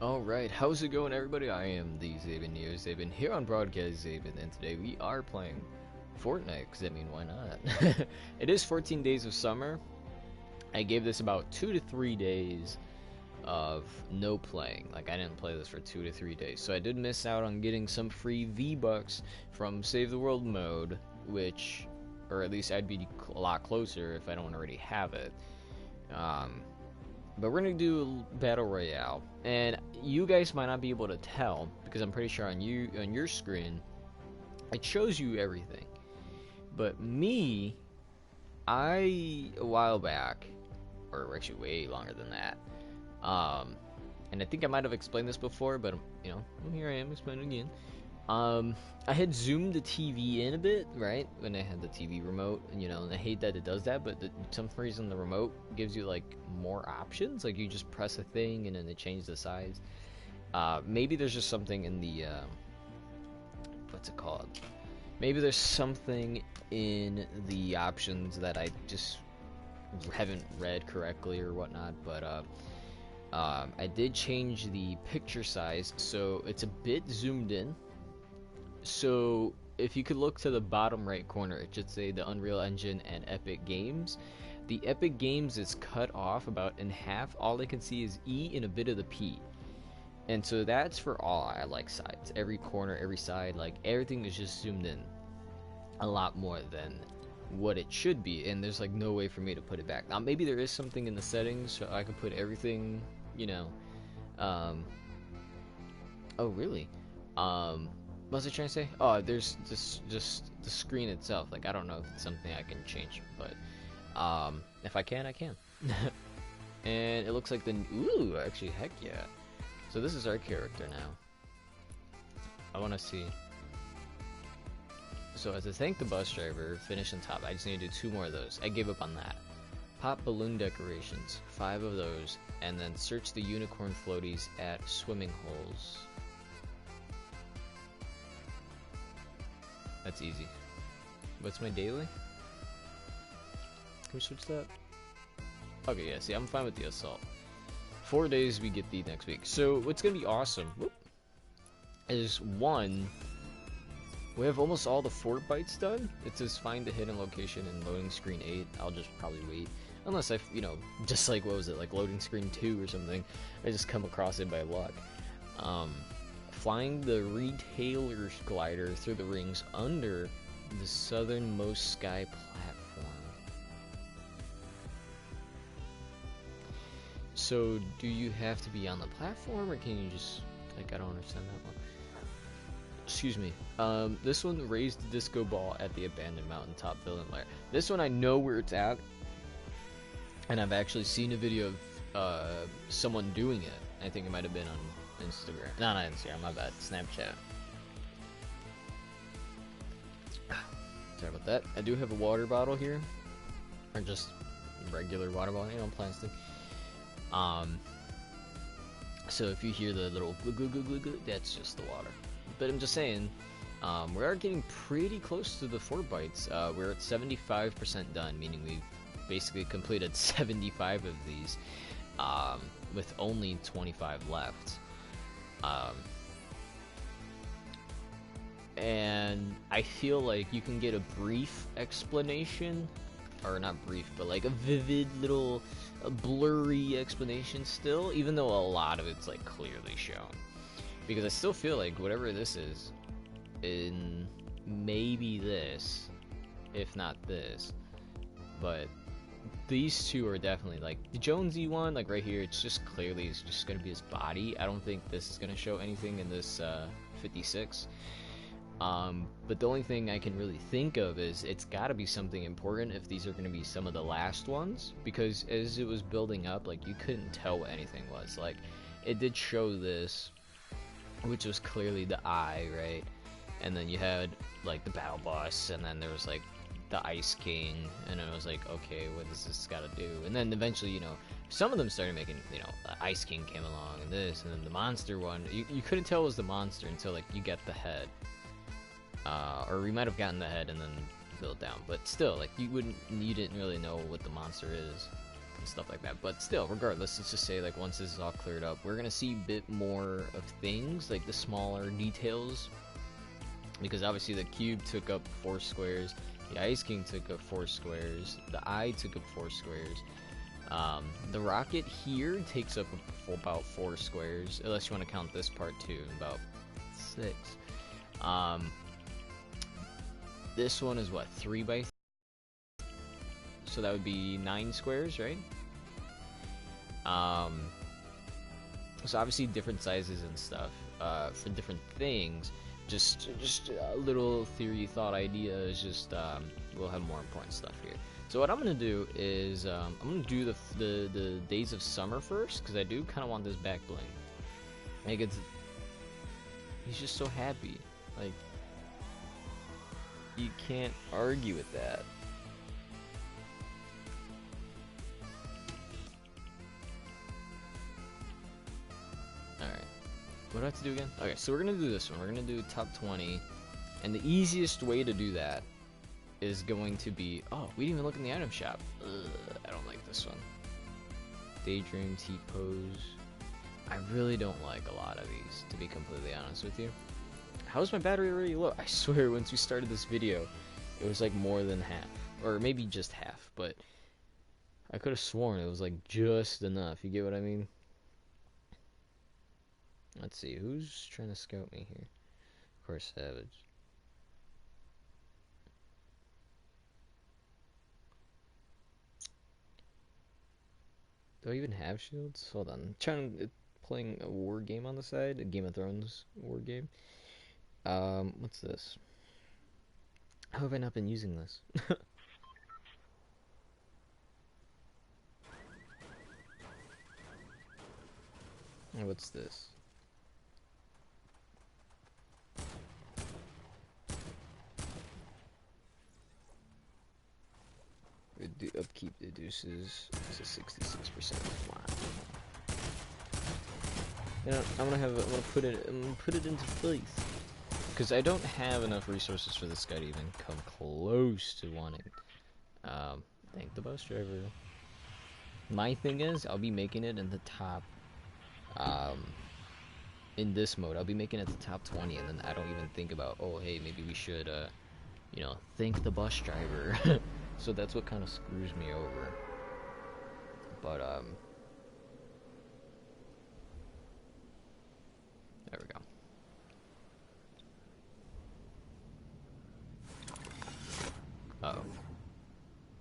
Alright, how's it going everybody? I am the Zabin here on Broadcast Zabin, and today we are playing Fortnite, because I mean, why not? It is 14 days of summer. I gave this about 2 to 3 days of no playing. Like, I didn't play this for 2 to 3 days, so I did miss out on getting some free V-Bucks from Save the World mode, which, or at least I'd be a lot closer if I don't already have it. But we're gonna do battle royale, and you guys might not be able to tell because I'm pretty sure on your screen it shows you everything. But me, a while back, or actually way longer than that, and I think I might have explained this before, but here I am explaining again. I had zoomed the TV in a bit, right, when I had the TV remote, and I hate that it does that, but some reason the remote gives you, like, more options, like, you just press a thing and then it changes the size. Maybe there's just something in the, what's it called? Maybe there's something in the options that I just haven't read correctly or whatnot, but, I did change the picture size, so it's a bit zoomed in. So if you could look to the bottom right corner, it should say the Unreal Engine and Epic Games. The Epic Games is cut off about in half. All I can see is E and a bit of the P. And so that's for all sides. Every corner, every side, like everything is just zoomed in a lot more than what it should be. And there's like no way for me to put it back. Now maybe there is something in the settings so I can put everything, um, oh really? What was I trying to say? Oh, there's just the screen itself. Like, I don't know if it's something I can change, but if I can, I can. And it looks like ooh, actually, heck yeah. So this is our character now. I want to see. So as a thank the bus driver, finish on top. I just need to do 2 more of those. I gave up on that. Pop balloon decorations, 5 of those, and then search the unicorn floaties at swimming holes. That's easy. What's my daily? Can we switch that? Okay, yeah, see, I'm fine with the assault. 4 days, we get the next week. So, what's gonna be awesome is, one, we have almost all the fort bites done. It says find the hidden location in loading screen 8. I'll just probably wait. Unless I, just like, what was it, like loading screen 2 or something. I just come across it by luck. Flying the retailer's glider through the rings under the southernmost sky platform. So, do you have to be on the platform, or can you just, like, I don't understand that one. Excuse me. This one, raised the disco ball at the abandoned mountaintop villain lair. This one I know where it's at, and I've actually seen a video of someone doing it. I think it might have been on Instagram. No, not Instagram, my bad. Snapchat. Sorry about that. I do have a water bottle here. Or just regular water bottle, plastic. So if you hear the little glug glug glug glug glug, that's just the water. But I'm just saying, we are getting pretty close to the 4 bites. We're at 75% done, meaning we've basically completed 75 of these, with only 25 left. And I feel like you can get a brief explanation, or not brief, but like a vivid little blurry explanation still, even though a lot of it's like clearly shown. Because I still feel like whatever this is, in maybe this, if not this, but these two are definitely, like, the Jonesy one, like right here, it's just clearly, it's just gonna be his body. I don't think this is gonna show anything in this 56. But the only thing I can really think of is it's gotta be something important if these are gonna be some of the last ones, because as it was building up, like, you couldn't tell what anything was. Like, it did show this, which was clearly the eye, right? And then you had, like, the battle boss, and then there was, like, the Ice King, and I was like, okay, what does this gotta do? And then eventually, some of them started making, the Ice King came along, and this, and then the monster one. You couldn't tell it was the monster until, like, you get the head. Or we might have gotten the head and then build down, but still, like, you didn't really know what the monster is. and stuff like that. But still, regardless, let's just say like once this is all cleared up, we're gonna see a bit more of things, like the smaller details, because obviously the cube took up 4 squares, the Ice King took up 4 squares, the eye took up 4 squares. The rocket here takes up about 4 squares, unless you want to count this part too, about 6. This one is what, 3 by 3? So that would be 9 squares, right? So obviously different sizes and stuff for different things. Just a little theory, thought, idea is just we'll have more important stuff here. So what I'm gonna do is I'm gonna do the days of summer first, because I do kind of want this back bling. Like he's just so happy. Like you can't argue with that. Alright. What do I have to do again? Okay, so we're gonna do this one. We're gonna do top 20. And the easiest way to do that is going to be... Oh, we didn't even look in the item shop. Ugh, I don't like this one. Daydream, T-pose. I really don't like a lot of these, to be completely honest with you. How is my battery already low? I swear, once we started this video, it was like more than half. Or maybe just half, but I could have sworn it was like just enough. You get what I mean? Let's see, who's trying to scout me here? Of course, Savage. Do I even have shields? Hold on. Playing a war game on the side, a Game of Thrones war game. What's this? How have I not been using this? What's this? Upkeep reduces to 66%. Wow. You know, I'm gonna put it into place, because I don't have enough resources for this guy to even come close to wanting. Thank the bus driver. My thing is, I'll be making it in the top. In this mode, I'll be making it the top 20, and then I don't even think about, oh, hey, maybe we should, you know, thank the bus driver. So that's what kind of screws me over. But, there we go. Uh-oh.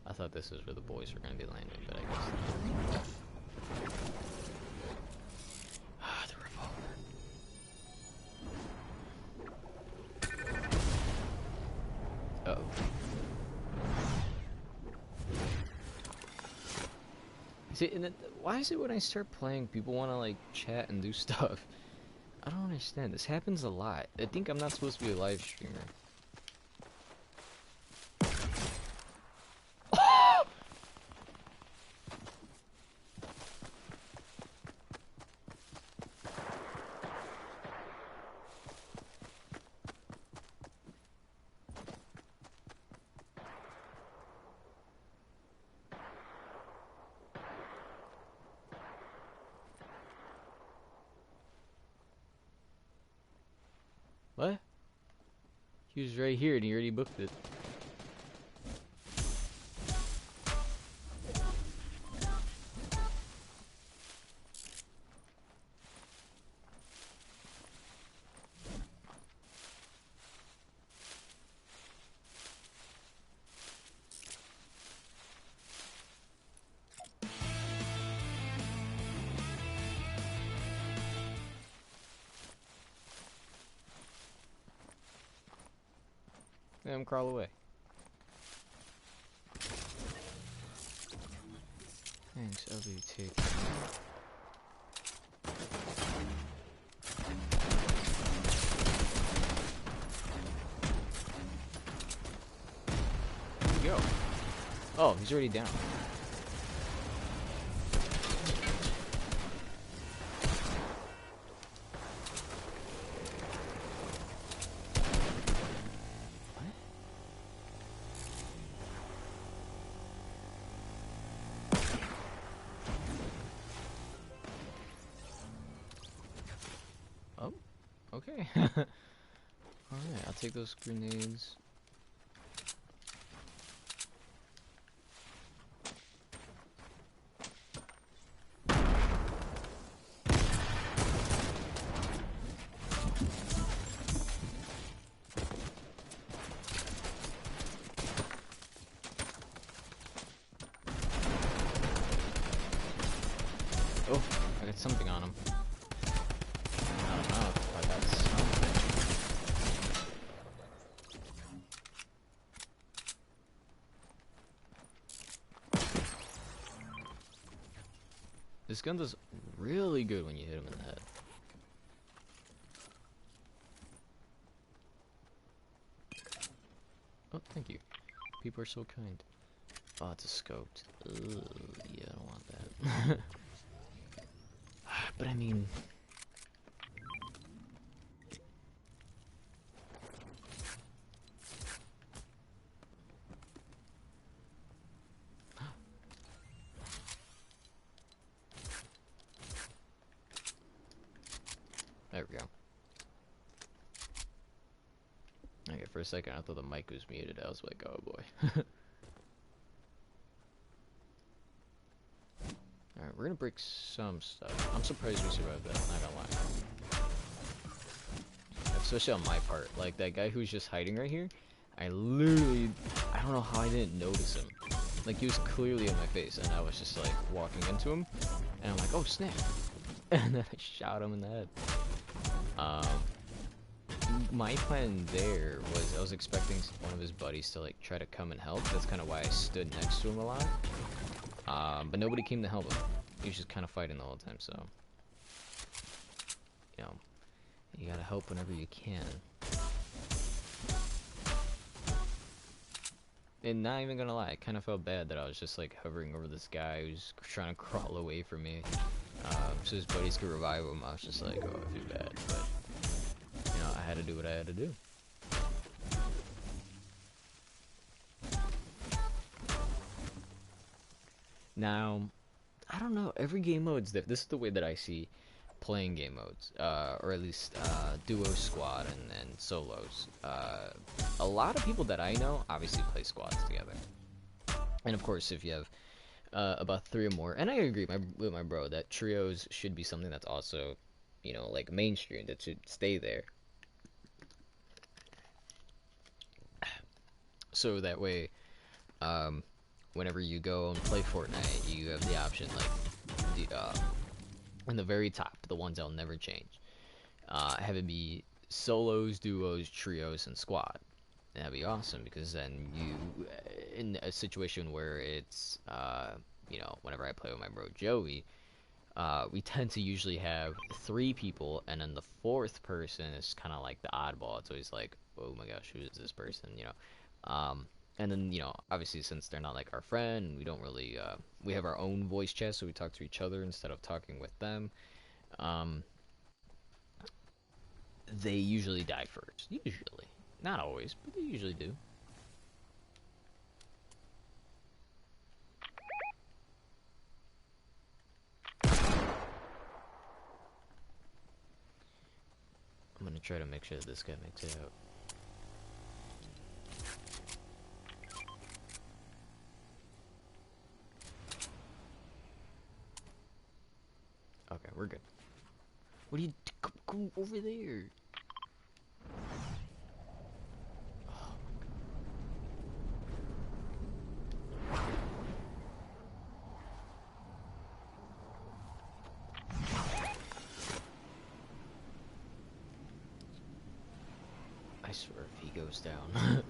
I thought this is where the boys were going to be landing, but I guess not. Ah, the revolver. Uh-oh. See, and why is it when I start playing, people want to, like, chat and do stuff? I don't understand. This happens a lot. I think I'm not supposed to be a live streamer. What? He was right here and he already booked it. Let him crawl away. Thanks, I'll be taking. Where'd he go? Oh, he's already down. Okay. Alright, I'll take those grenades. Oh, I got something on him. I don't know if I got something. This gun does really good when you hit him in the head. Oh, thank you. People are so kind. Oh, it's a scoped. Ugh, yeah, I don't want that. But I mean... There we go. Okay, for a second I thought the mic was muted. I was like, oh boy. Alright, we're gonna break some stuff. I'm surprised we survived that, not gonna lie. Especially on my part. Like, that guy who's just hiding right here, I don't know how I didn't notice him. Like, he was clearly in my face, and I was just, like, walking into him, and I'm like, oh, snap. And then I shot him in the head. My plan there was I was expecting one of his buddies to, like, try to come and help. That's kind of why I stood next to him a lot. But nobody came to help him. He was just kind of fighting the whole time, so... You know, you gotta help whenever you can. And not even gonna lie, I kind of felt bad that I was just, like, hovering over this guy who's trying to crawl away from me. So his buddies could revive him. I was just like, oh, I feel bad. But, you know, I had to do what I had to do. Now, I don't know, every game mode's different. This is the way that I see playing game modes, or at least duo, squad, and solos. A lot of people that I know obviously play squads together. And of course, if you have about 3 or more, and I agree with my bro that trios should be something that's also, you know, like mainstream, that should stay there. So that way, whenever you go and play Fortnite, you have the option, like, in the very top, the ones that'll never change. Have it be solos, duos, trios, and squad. And that'd be awesome, because then you, in a situation where it's, you know, whenever I play with my bro Joey, we tend to usually have 3 people, and then the 4th person is kind of like the oddball. It's always like, oh my gosh, who is this person, you know? And then, you know, obviously since they're not like our friend, we don't really, we have our own voice chat, so we talk to each other instead of talking with them. They usually die first. Usually. Not always, but they usually do. I'm gonna try to make sure that this guy makes it out. Okay, we're good. What are you... Go over there! Oh my god. I swear if he goes down...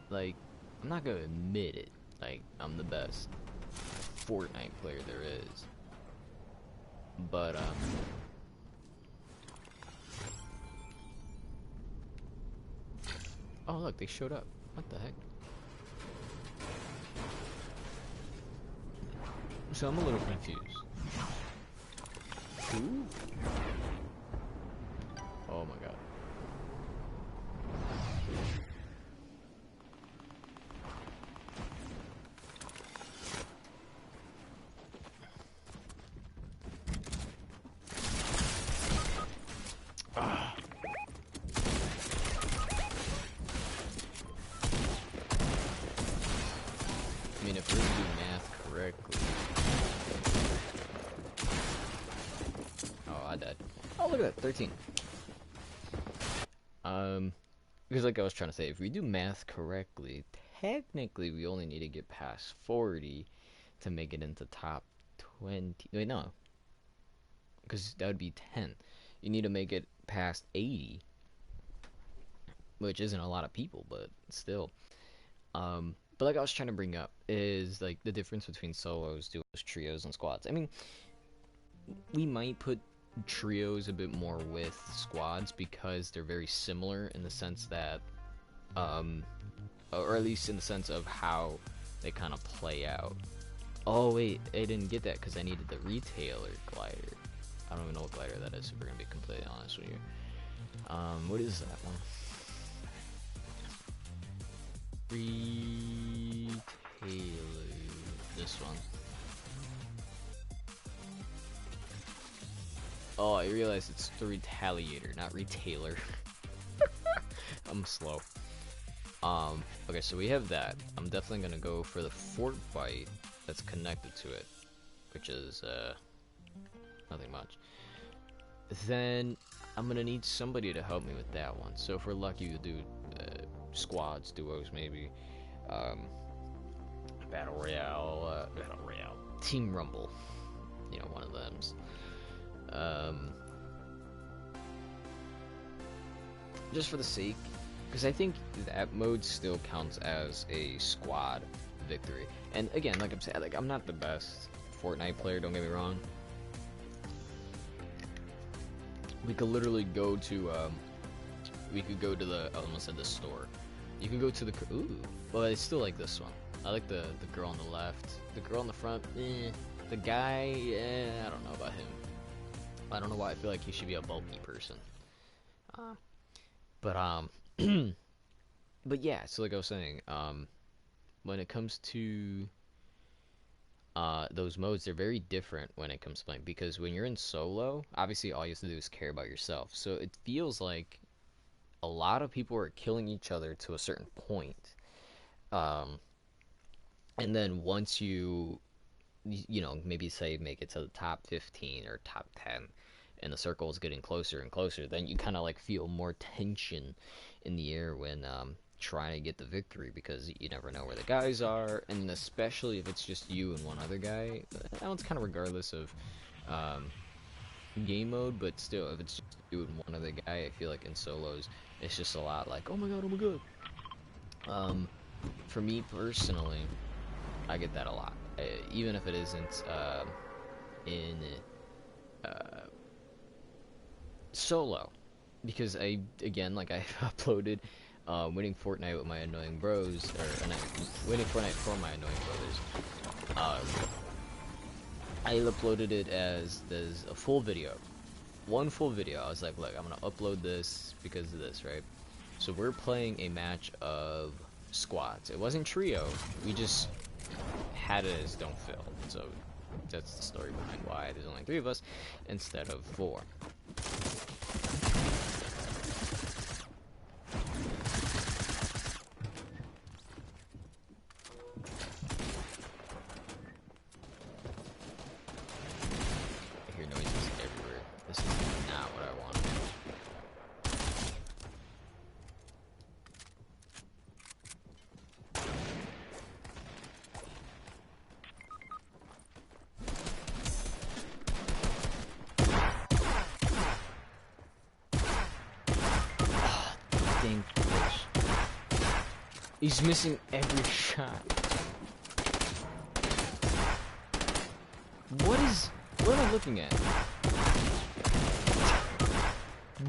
Like, I'm not gonna admit it, like, I'm the best Fortnite player there is. But, oh look, they showed up. What the heck? So I'm a little confused. Who? Oh my god. I died. Oh, look at that, 13. Because like I was trying to say, if we do math correctly, technically we only need to get past 40 to make it into top 20. Wait, no. Because that would be 10. You need to make it past 80, which isn't a lot of people, but still. But like I was trying to bring up is like the difference between solos, duos, trios, and squads. I mean, we might put trios a bit more with squads because they're very similar in the sense that, or at least in the sense of how they kind of play out. Oh wait, I didn't get that because I needed the retailer glider. I don't even know what glider that is, if we're gonna be completely honest with you. What is that one? Retailer. This one. Oh, I realized it's the retaliator, not retailer. I'm slow. Okay, so we have that. I'm definitely gonna go for the fort bite that's connected to it, which is nothing much. Then I'm gonna need somebody to help me with that one. So if we're lucky, we'll do squads, duos, maybe. Battle Royale, Team Rumble. You know, one of them's. Just for the sake, because I think that mode still counts as a squad victory. And again, like I'm saying, like I'm not the best Fortnite player. Don't get me wrong. We could literally go to we could go to the I almost said the store. You can go to the well, I still like this one. I like the girl on the left. The girl on the front, the guy, I don't know about him. I don't know why I feel like he should be a bulky person. But yeah, so like I was saying, when it comes to those modes, they're very different when it comes to playing, because when you're in solo, obviously all you have to do is care about yourself. So it feels like a lot of people are killing each other to a certain point. And then once you know, maybe say make it to the top 15 or top 10, and the circle is getting closer and closer, then you kind of like feel more tension in the air when trying to get the victory, because you never know where the guys are, and especially if it's just you and one other guy. That one's kind of regardless of game mode, but still, if it's just you and one other guy, I feel like in solos it's just a lot like, oh my god. For me personally, I get that a lot, even if it isn't in solo, because I uploaded winning Fortnite with my annoying bros, or winning Fortnite for my annoying brothers. I uploaded it as there's a full video, one full video. I was like, look, I'm gonna upload this because of this, right? So we're playing a match of squads. It wasn't trio. We just had it as don't fill. So that's the story behind why there's only 3 of us instead of 4. I hear noises everywhere. This is not what I wanted. Dang bitch. He's missing every shot. What am I looking at?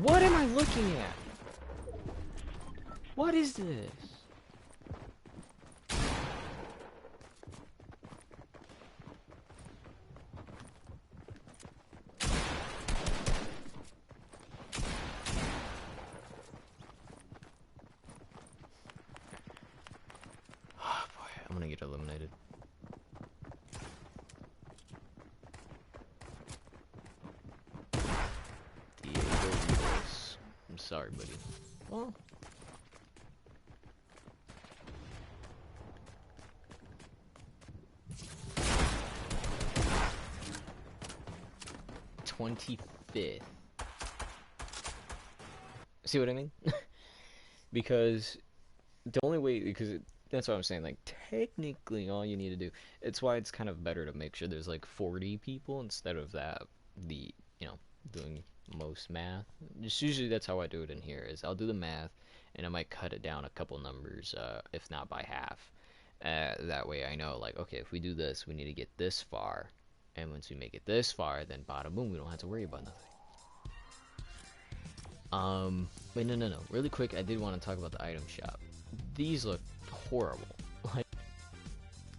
What am I looking at? What is this? Oh boy, I'm gonna get eliminated. I'm sorry, buddy. Well, 5th. See what I mean? Because the only way, that's what I'm saying. Like technically, all you need to do. It's why it's kind of better to make sure there's like 40 people instead of that. The you know doing most math. Just usually that's how I do it in here. Is I'll do the math, and I might cut it down a couple numbers, if not by half. That way I know, like, okay, if we do this, we need to get this far, and once we make it this far, then bada boom, we don't have to worry about nothing. Wait, no. Really quick, I did want to talk about the item shop. These look horrible. Like,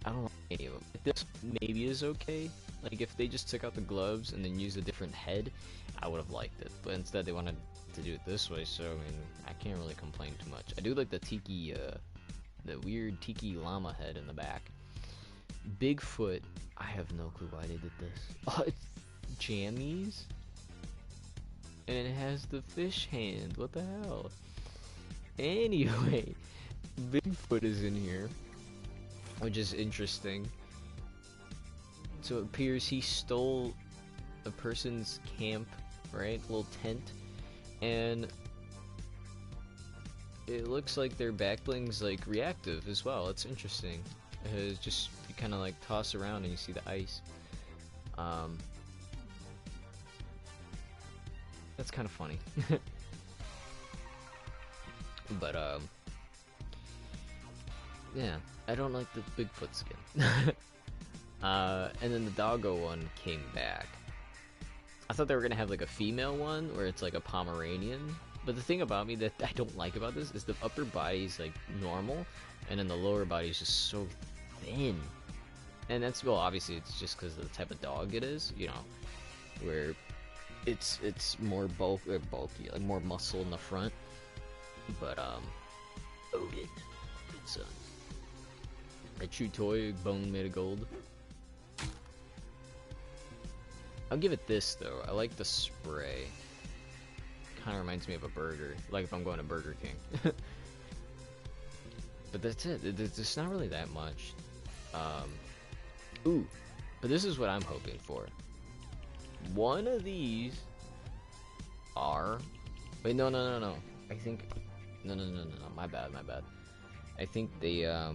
I don't like any of them. This maybe is okay. Like, if they just took out the gloves and then used a different head, I would have liked it. But instead, they wanted to do it this way, so, I mean, I can't really complain too much. I do like the tiki, the weird tiki llama head in the back. Bigfoot, I have no clue why they did this. Oh, it's jammies? And it has the fish hand. What the hell? Anyway, Bigfoot is in here, which is interesting. So it appears he stole a person's camp, right? Little tent. And it looks like their backbling's like reactive as well. It's interesting. It's just, you kind of like toss around and you see the ice. That's kind of funny. But yeah, I don't like the Bigfoot skin. And then the doggo one came back. I thought they were gonna have like a female one where it's like a Pomeranian. But the thing about me that I don't like about this is the upper body's like normal, and then the lower body is just so thin. And that's, well, obviously it's just because of the type of dog it is, you know, where it's more bulky, like more muscle in the front. But Odin, good son. A true toy, bone made of gold. I'll give it this though. I like the spray. Kind of reminds me of a burger, like if I'm going to Burger King. But that's it. There's not really that much. Ooh, but this is what I'm hoping for. One of these are. Wait, no. I think. No. My bad. I think they I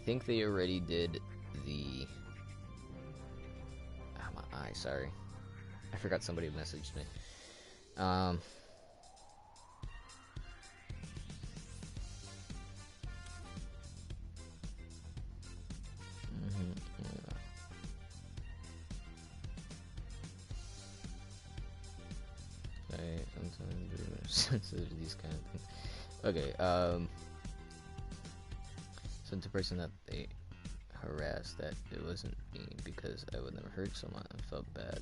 think they already did the. Oh, my eye. Sorry, I forgot somebody messaged me. Sensitive to these kind of things. Okay, sent a person that they harassed that it wasn't me because I would never hurt someone. I felt bad.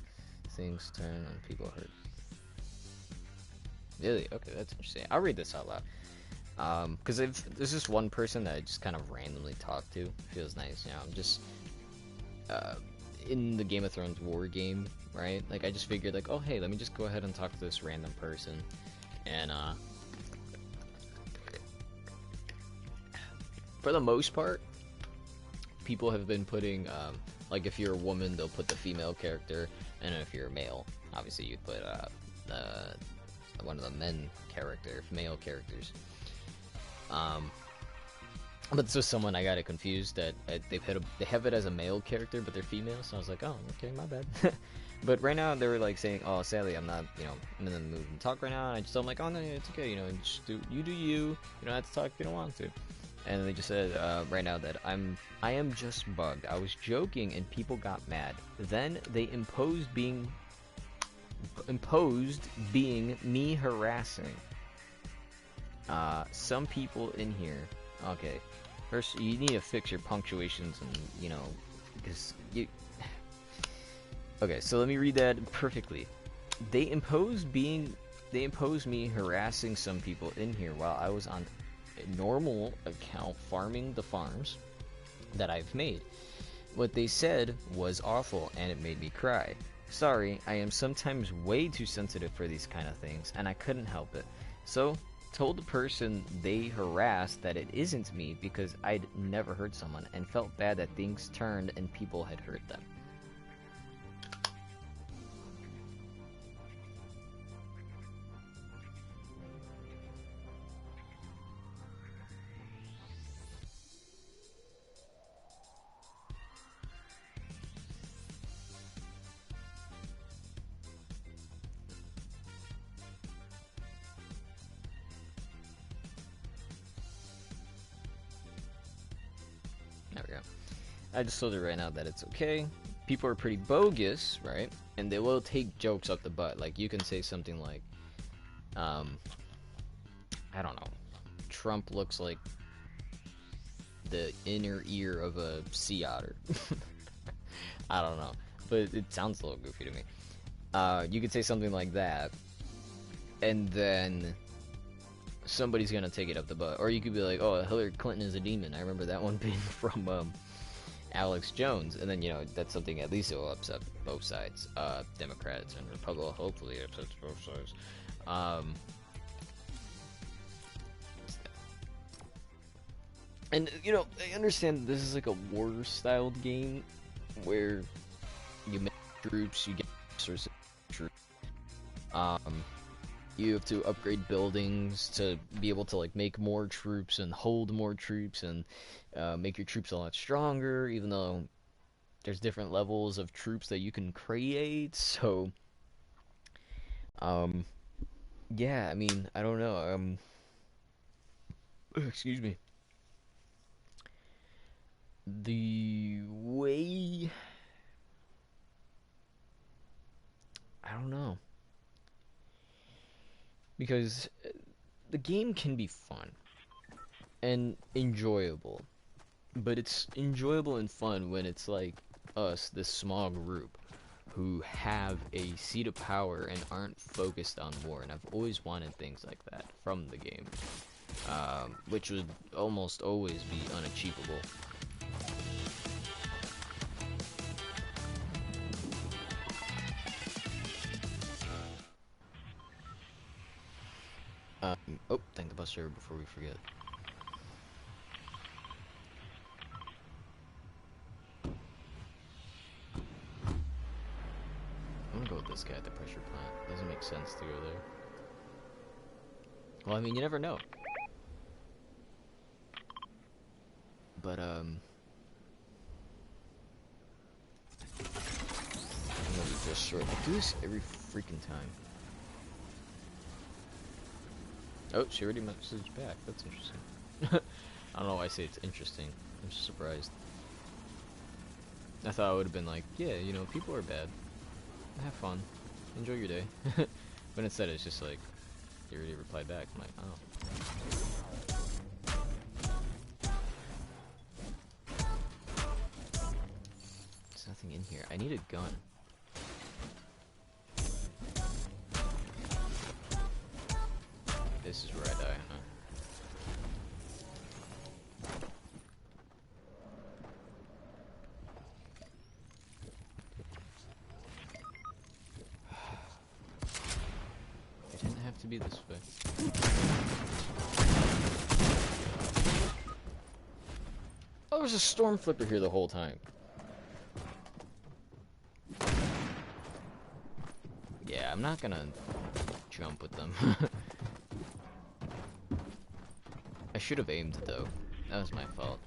Things turn on people hurt. Really? Okay, that's interesting. I'll read this out loud. Because there's just one person that I just kind of randomly talk to. It feels nice, you know. I'm just in the Game of Thrones war game, right? Like, I just figured, like, oh, hey, let me just go ahead and talk to this random person. And, for the most part, people have been putting, like, if you're a woman, they'll put the female character, and if you're a male, obviously you'd put, one of the male characters. But it's just someone I got it confused that they have it as a male character, but they're female, so I was like, oh, okay, my bad. But right now, they were like saying, oh, sadly, I'm not, you know, I'm in the mood to talk right now, and I just told them, like, oh, no, it's okay, you know, just do you, you don't have to talk if you don't want to. And they just said, right now that I am just bugged. I was joking, and people got mad. Then they imposed being me harassing. Some people in here, okay, first, you need to fix your punctuations and, you know, because you... Okay, so let me read that perfectly. They imposed me harassing some people in here while I was on a normal account farming the farms that I've made. What they said was awful and it made me cry. Sorry, I am sometimes way too sensitive for these kind of things and I couldn't help it. So, told the person they harassed that it isn't me because I'd never hurt someone and felt bad that things turned and people had hurt them. There we go. I just told her right now that it's okay. People are pretty bogus, right? And they will take jokes up the butt. Like, you can say something like, I don't know, Trump looks like the inner ear of a sea otter. I don't know, but it sounds a little goofy to me. You could say something like that, and then somebody's gonna take it up the butt. Or you could be like, oh, Hillary Clinton is a demon. I remember that one being from Alex Jones. And then, you know, that's something at least it will upset both sides. Democrats and Republicans, hopefully it upsets both sides. And, you know, I understand this is like a war-styled game where you make troops, you get resources, troops. You have to upgrade buildings to be able to like make more troops and hold more troops and make your troops a lot stronger, even though there's different levels of troops that you can create. So yeah, I mean, I don't know. Excuse me. The way, I don't know, because the game can be fun and enjoyable, but it's enjoyable and fun when it's like us, this small group, who have a seat of power and aren't focused on war. And I've always wanted things like that from the game, which would almost always be unachievable. Oh, thank the bus server before we forget. I'm gonna go with this guy at the pressure plant. Doesn't make sense to go there. Well, I mean, you never know. But, I'm gonna be just short. I do this every freaking time. Oh, she already messaged back. That's interesting. I don't know why I say it's interesting. I'm just surprised. I thought I would have been like, yeah, you know, people are bad. Have fun. Enjoy your day. But instead it's just like, they already replied back. I'm like, oh. There's nothing in here. I need a gun. This is where I die, huh? It didn't have to be this way. Oh, there was a storm flipper here the whole time. Yeah, I'm not gonna jump with them. I should have aimed though. That was my fault.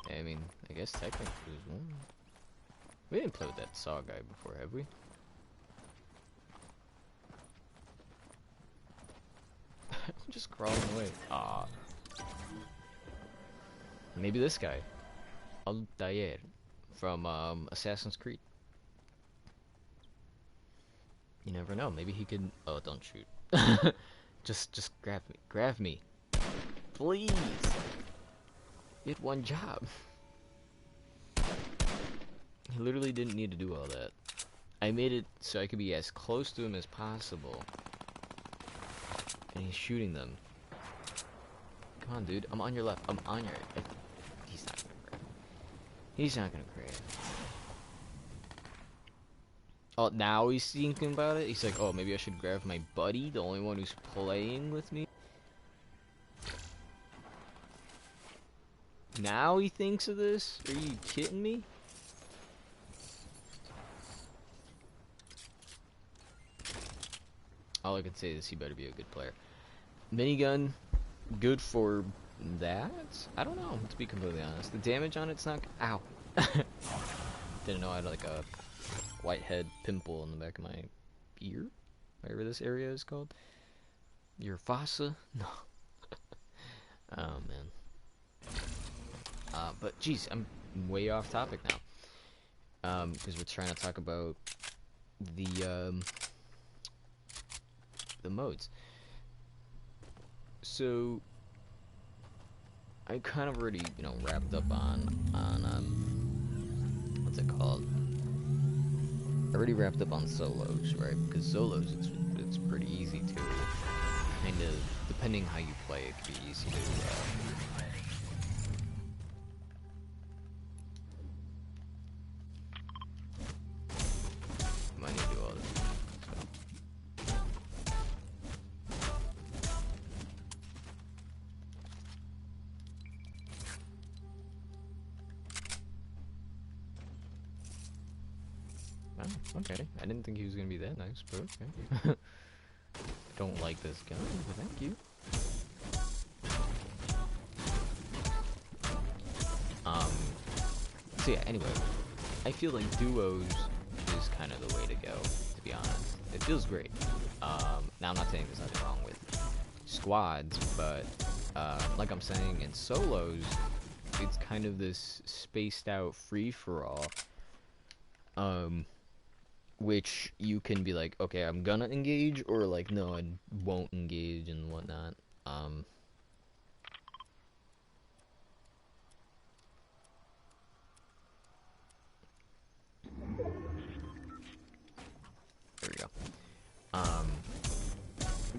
I mean, I guess technically there's one. We didn't play with that saw guy before, have we? I'm just crawling away. Ah. Maybe this guy. Altair from Assassin's Creed. You never know. Maybe he could. Oh, don't shoot. just grab me. Grab me. Please. You had one job. He literally didn't need to do all that. I made it so I could be as close to him as possible. And he's shooting them. Come on, dude. I'm on your left. I'm on your... He's not gonna grab. He's not gonna grab. Oh, now he's thinking about it? He's like, oh, maybe I should grab my buddy, the only one who's playing with me? Now he thinks of this? Are you kidding me? All I can say is he better be a good player. Minigun, good for that? I don't know, to be completely honest. The damage on it's not... Ow. Didn't know I had like a whitehead pimple in the back of my ear? Whatever this area is called. Your fossa? No. Oh, man. But, geez, I'm way off topic now. Because we're trying to talk about the modes. So, I kind of already, you know, wrapped up on what's it called? I already wrapped up on solos, right? Because solos, it's pretty easy to kind of, depending how you play, it can be easy to might need to do all this. Oh, okay. I didn't think he was gonna be that nice, but okay. Don't like this gun, but thank you. So yeah, anyway, I feel like duos is kind of the way to go, to be honest. It feels great. Now I'm not saying there's nothing wrong with squads, but like I'm saying, in solos, it's kind of this spaced out free-for-all. Which you can be like, okay, I'm gonna engage, or like, no, I won't engage and whatnot. There we go.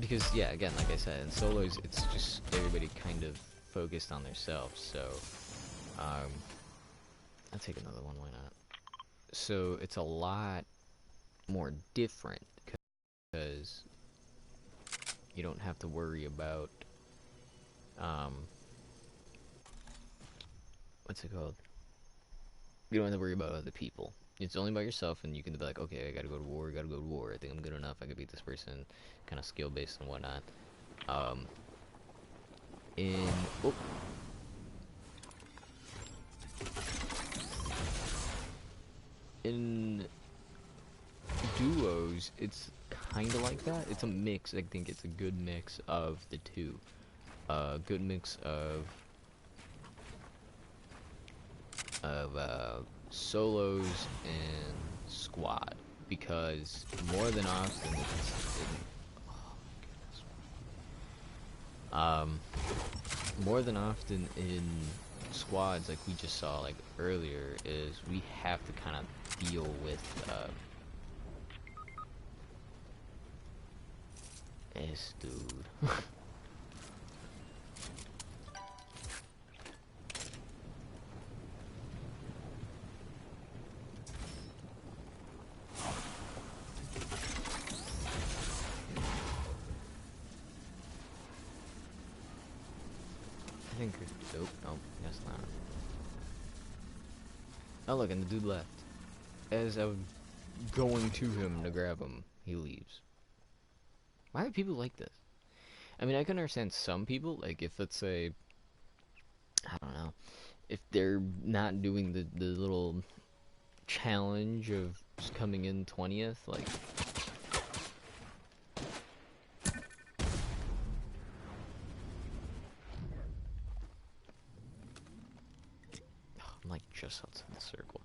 Because yeah, again, like I said, in solos, it's just everybody kind of focused on themselves. So, I'll take another one. Why not? So it's a lot more different because you don't have to worry about what's it called? You don't have to worry about other people. It's only by yourself, and you can be like, okay, I gotta go to war, I think I'm good enough, I can beat this person, kind of skill based and whatnot. In duos, it's kind of like that. It's a mix. I think it's a good mix of the two. Good mix of solos and squad, because more than often more than often in squads, like we just saw like earlier, is we have to kind of deal with this dude. I think nope, nope, guess not. Oh look, and the dude left. As I'm going to him to grab him, he leaves. Why are people like this? I mean, I can understand some people, like if let's say, I don't know, if they're not doing the little challenge of just coming in 20th, like, I'm like just outside the circle.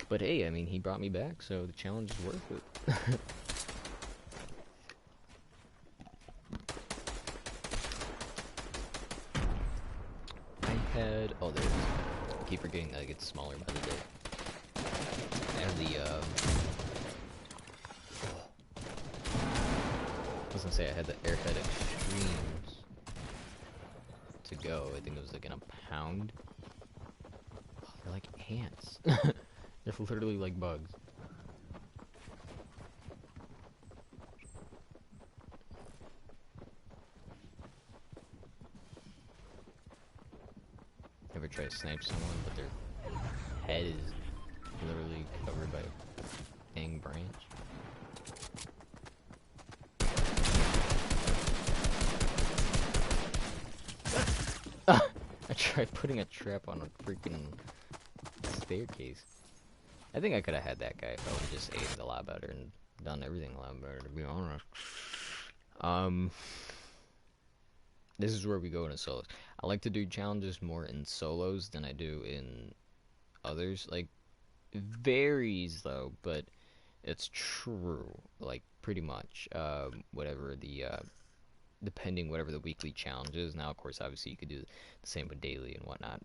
But hey, I mean, he brought me back, so the challenge is worth it. I had... Oh, there it is. I keep forgetting that it gets smaller by the day. I have the, was gonna say I had the Airhead Extremes to go. I think it was like in a pound. Oh, they're like ants. They're literally like bugs. Ever try to snipe someone, but their head is literally covered by a dang branch? I tried putting a trap on a freaking staircase. I think I could have had that guy if I would have just aimed a lot better and done everything a lot better, to be honest. This is where we go into solos. I like to do challenges more in solos than I do in others. Like, it varies though, but it's true. Like, pretty much. Whatever the depending whatever the weekly challenge is. Now, of course, obviously you could do the same with daily and whatnot.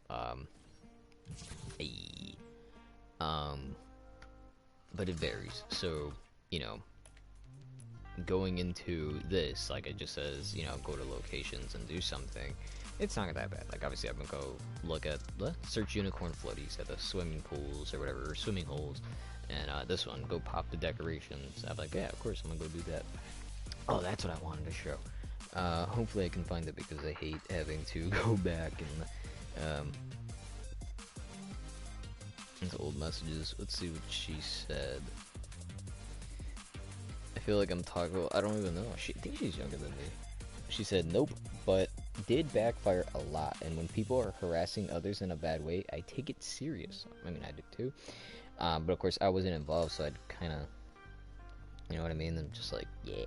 Eh, but it varies. So, you know, going into this, like it just says, you know, go to locations and do something. It's not that bad. Like, obviously, I'm gonna go look at search unicorn floaties at the swimming pools or whatever, or swimming holes. And this one, go pop the decorations. I'm like, yeah, of course, I'm gonna go do that. Oh, that's what I wanted to show. Hopefully I can find it because I hate having to go back and into old messages. Let's see what she said. I feel like I'm talking. Well, I don't even know. I think she's younger than me. She said, "Nope, but did backfire a lot. And when people are harassing others in a bad way, I take it serious. I mean, I do too. But of course, I wasn't involved, so I'd kind of, you know what I mean? I'm just like, yeah.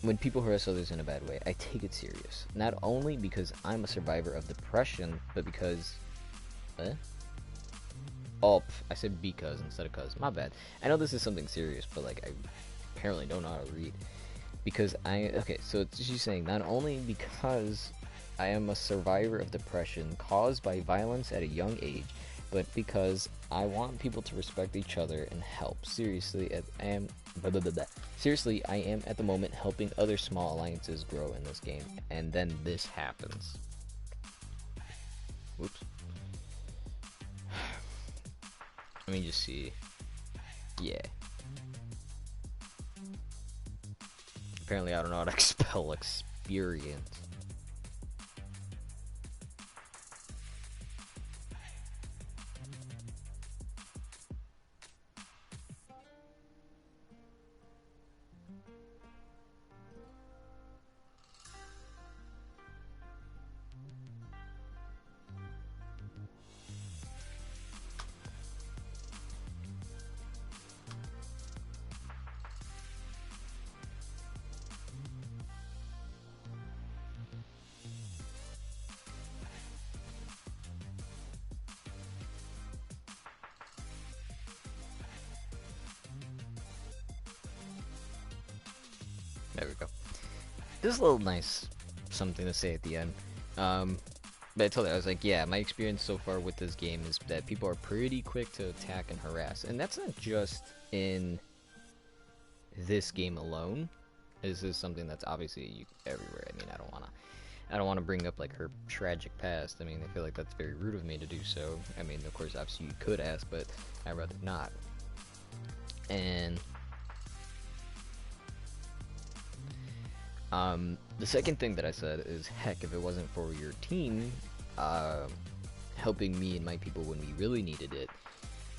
When people harass others in a bad way, I take it serious. Not only because I'm a survivor of depression, but because... Oh, I said because instead of cuz. My bad. I know this is something serious, but, like, I apparently don't know how to read. Because okay, so she's saying, not only because I am a survivor of depression caused by violence at a young age, but because I want people to respect each other and help. Seriously, I am at the moment helping other small alliances grow in this game, and then this happens. Whoops. Let me just see. Yeah. Apparently I don't know how to spell experience. There we go. This is a little nice something to say at the end. But I told her, I was like, yeah, my experience so far with this game is that people are pretty quick to attack and harass. And that's not just in this game alone. This is something that's obviously everywhere. I mean, I don't wanna bring up like her tragic past. I mean, I feel like that's very rude of me to do so. I mean, of course, obviously you could ask, but I'd rather not. And the second thing that I said is, heck, if it wasn't for your team helping me and my people when we really needed it,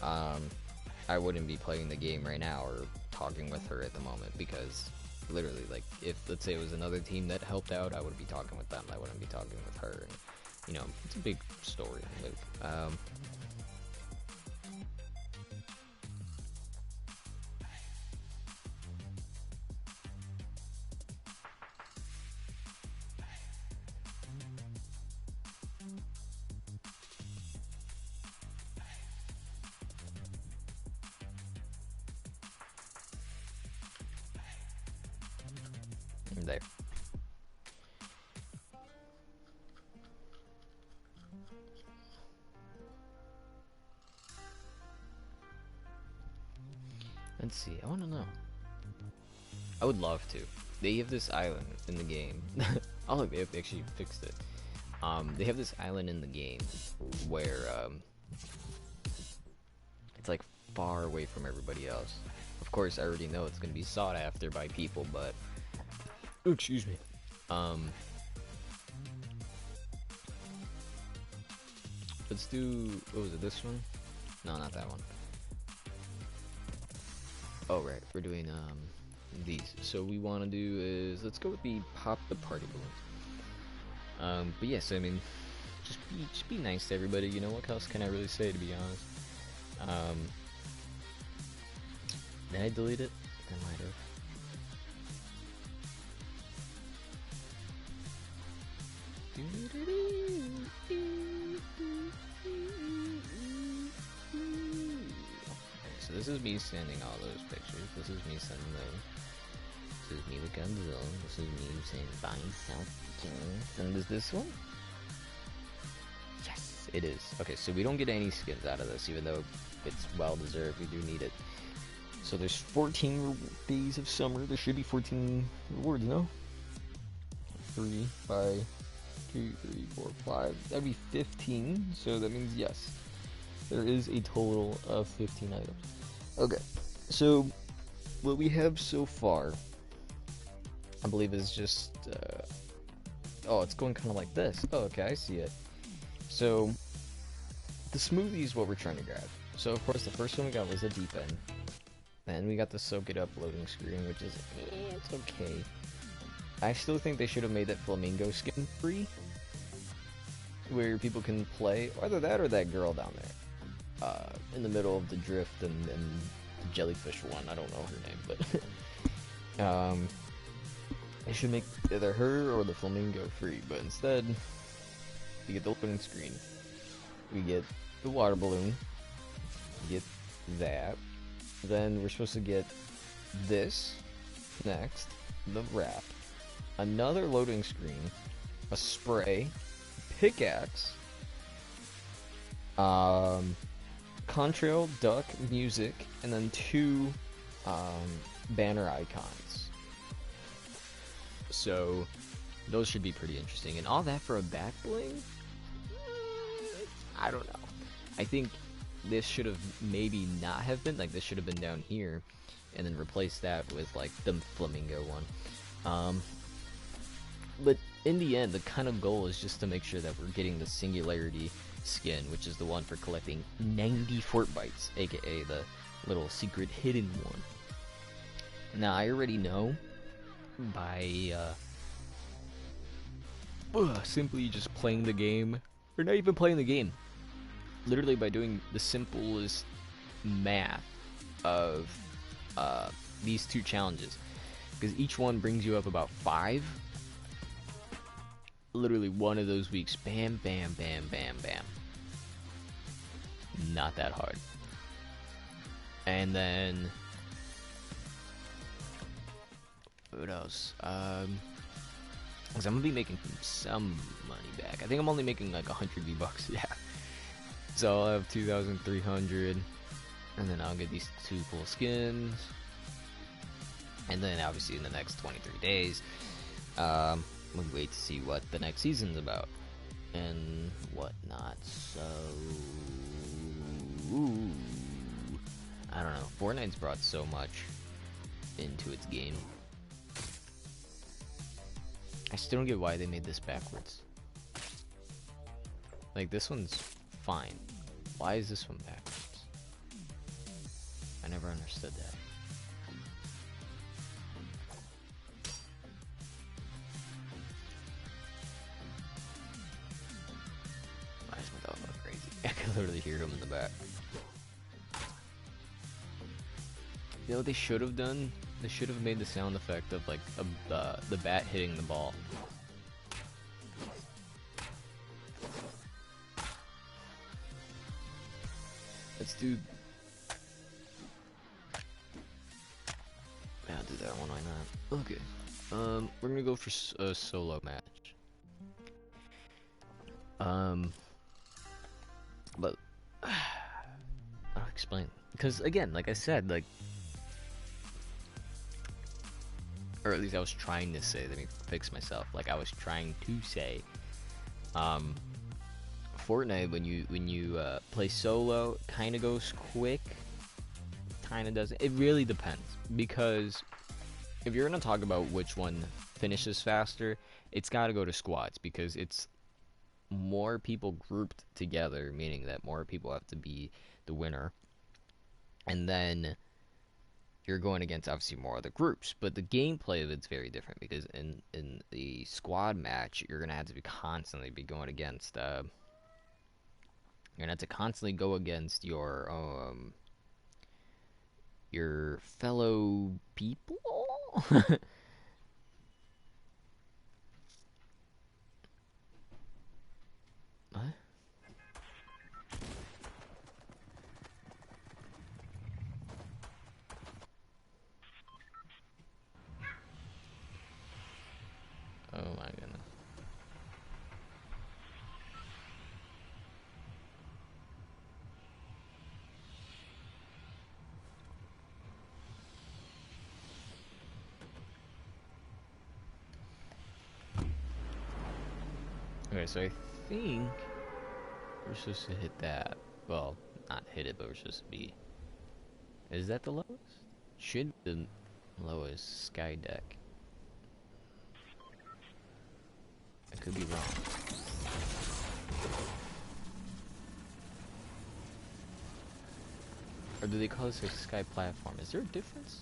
I wouldn't be playing the game right now or talking with her at the moment, because literally, like, if, let's say it was another team that helped out, I would be talking with them, I wouldn't be talking with her, and, you know, it's a big story and loop. There. Let's see, I want to know. I would love to. They have this island in the game. Oh, look, they actually fixed it. They have this island in the game where it's like far away from everybody else. Of course, I already know it's gonna be sought after by people, but ooh, excuse me. Let's do. What was it? This one? No, not that one. Oh right, we're doing these. So we want to do is let's go with the pop the party balloons. But yes, I mean, just be nice to everybody. You know, what else can I really say, to be honest? Did I delete it? I might have. So this is me sending all those pictures. This is me sending those. This is me with Godzilla. This is me saying bye South. And is this one? Yes, it is. Okay, so we don't get any skins out of this, even though it's well deserved. We do need it. So there's 14 days of summer. There should be 14 rewards, no? 3, 5, 2, 3, 4, 5. That'd be 15. So that means yes, there is a total of 15 items. Okay, so what we have so far, I believe, is just oh, it's going kind of like this. Oh, okay, I see it. So the smoothie is what we're trying to grab. So of course the first one we got was a deep end. Then we got the soak it up loading screen, which is it's okay. I still think they should have made that flamingo skin free, where people can play either that or that girl down there in the middle of the drift and the jellyfish one. I don't know her name, but they should make either her or the flamingo free. But instead, we get the loading screen, we get the water balloon, we get that. Then we're supposed to get this next, the wrap, another loading screen, a spray, pickaxe, contrail, duck, music, and then 2 banner icons. So those should be pretty interesting. And all that for a back bling? I don't know. I think this should have maybe not have been, like, this should have been down here, and then replace that with, like, the flamingo one. But in the end, the kind of goal is just to make sure that we're getting the singularity skin, which is the one for collecting 90 fort bites, aka the little secret hidden one. Now, I already know by simply just playing the game, or not even playing the game, literally by doing the simplest math of these 2 challenges, because each one brings you up about 5. Literally one of those weeks, bam, bam, bam, bam, bam. Not that hard. And then what else? Because I'm gonna be making some money back. I think I'm only making like 100 V-Bucks. Yeah. So I'll have 2,300, and then I'll get these 2 full skins, and then obviously in the next 23 days, we wait to see what the next season's about and whatnot. So I don't know. Fortnite's brought so much into its game. I still don't get why they made this backwards. Like, this one's fine. Why is this one backwards? I never understood that. Why is my dog going crazy? I can literally hear him in the back. You know what they should have done? They should have made the sound effect of like the bat hitting the ball. Let's do. Yeah, I'll do that one. Why not? Okay. We're gonna go for a solo match. But I'll explain, because again, like I said, like or at least I was trying to say. Let me fix myself. Like I was trying to say, Fortnite when you play solo, kind of goes quick, kind of doesn't. It really depends, because if you're gonna talk about which one finishes faster, it's got to go to squads, because it's more people grouped together, meaning that more people have to be the winner, and then you're going against obviously more other groups. But the gameplay of it's very different, because in the squad match, you're gonna have to be constantly be going against. You're gonna have to constantly go against your fellow people. What? Oh my goodness. Okay, so I think we're supposed to hit that. Well, not hit it, but we're supposed to be. Is that the lowest? Should be the lowest sky deck. I could be wrong. Or do they call this a sky platform? Is there a difference?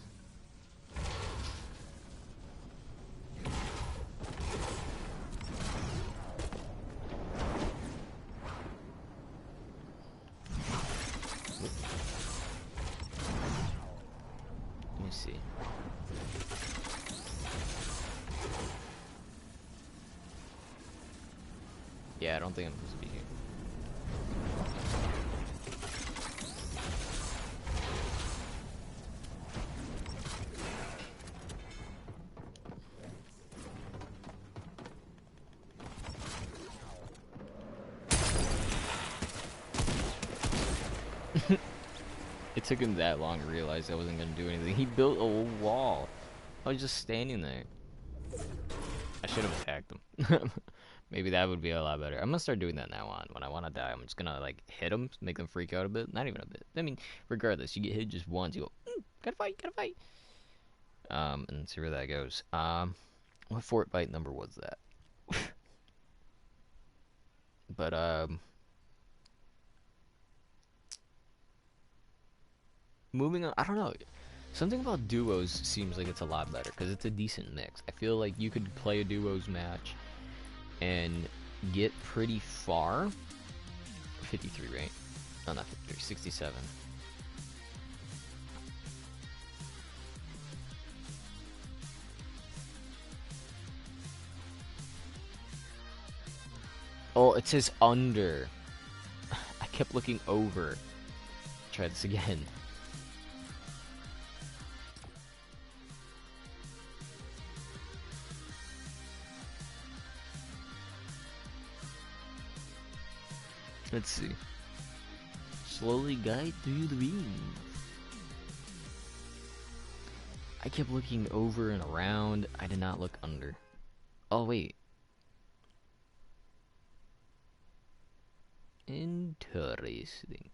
Let me see. Yeah, I don't think I'm supposed to be here. It took him that long to realize I wasn't going to do anything. He built a wall. I was just standing there. I should have attacked him. Maybe that would be a lot better. I'm going to start doing that now on. When I want to die, I'm just going to, like, hit them, make them freak out a bit. Not even a bit. I mean, regardless, you get hit just once, you go, gotta fight, gotta fight. And see where that goes. What fort bite number was that? But, moving on, I don't know. Something about duos seems like it's a lot better, because it's a decent mix. I feel like you could play a duos match and get pretty far. 53, right? No, not 53, 67. Oh, it says under. I kept looking over. Try this again. Let's see. Slowly guide through the beams. I kept looking over and around. I did not look under. Oh, wait. Interesting.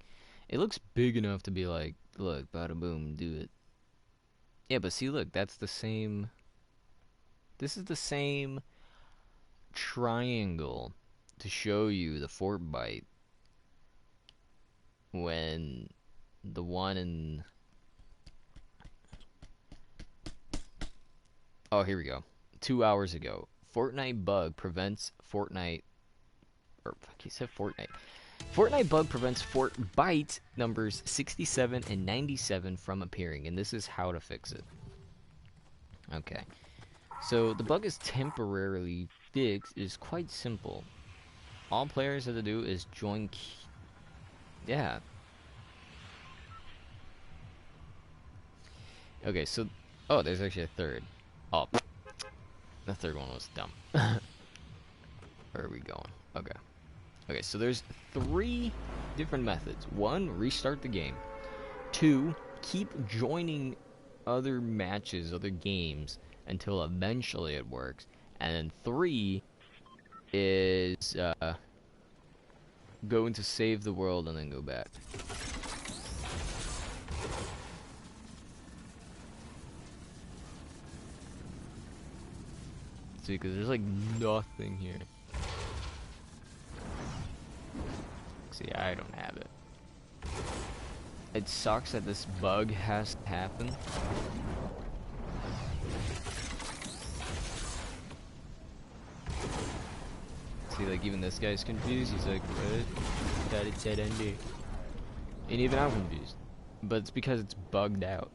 It looks big enough to be like, look, bada boom, do it. Yeah, but see, look, that's the same. This is the same triangle to show you the fort bite when the one in. Oh, here we go. 2 hours ago, Fortnite bug prevents Fortnite. Or he said Fortnite. Fortnite bug prevents fort bite numbers 67 and 97 from appearing, and this is how to fix it. Okay. So the bug is temporarily fixed. It is quite simple. All players have to do is join. Yeah. Okay, so oh, there's actually a third. Oh, the third one was dumb. Where are we going? Okay. Okay, so there's 3 different methods. 1, restart the game. 2, keep joining other matches, other games until eventually it works. And then 3 is going to save the world and then go back. See, because there's like nothing here. See, I don't have it. It sucks that this bug has to happen. See, like, even this guy's confused. He's like, what? That it said ND. And even I'm confused. But it's because it's bugged out.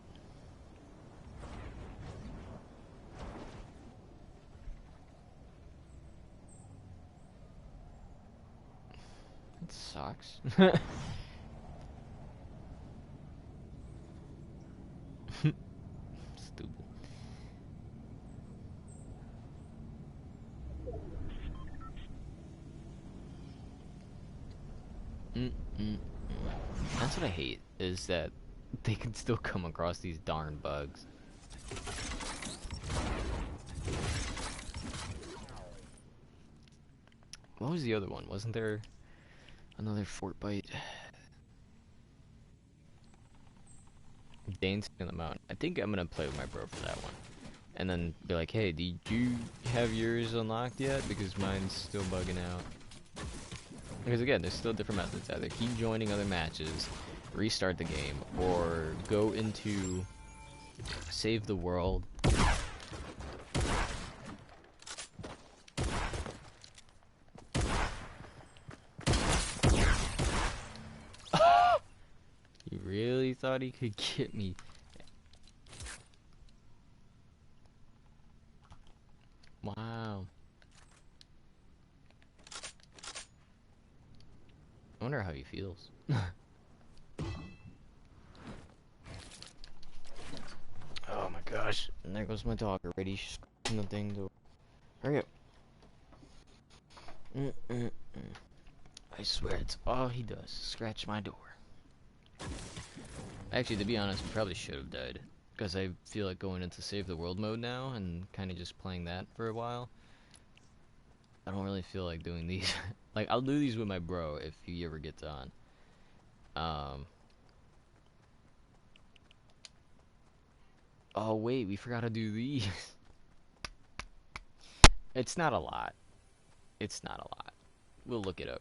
It sucks. Stupid. That's what I hate, is that they can still come across these darn bugs. What was the other one? Wasn't there another fort bite? Dancing in the mountain. I think I'm gonna play with my bro for that one. And then be like, hey, did you have yours unlocked yet? Because mine's still bugging out. Because again, there's still different methods. Either keep joining other matches, restart the game, or go into save the world. You really thought he could get me? Wow. I wonder how he feels. Oh my gosh. And there goes my dog already. She's scratching the thing to... Hurry up. I swear it's all he does. Scratch my door. Actually, to be honest, we probably should have died. Because I feel like going into save the world mode now and kind of just playing that for a while. I don't really feel like doing these. Like, I'll do these with my bro if he ever gets on. Oh wait, we forgot to do these. It's not a lot. It's not a lot. We'll look it up.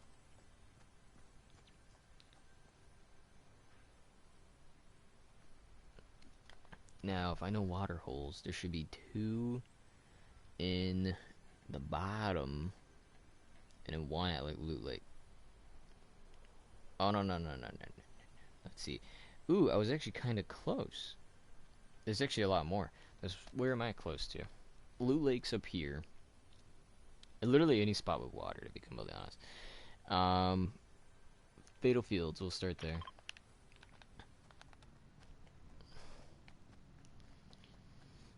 Now, if I know water holes, there should be 2 in the bottom, and then 1 at like Loot Lake. Oh no. Let's see. Ooh, I was actually kind of close. There's actually a lot more. Where am I close to? Loot Lake's up here. And literally any spot with water, to be completely honest. Fatal Fields, we'll start there.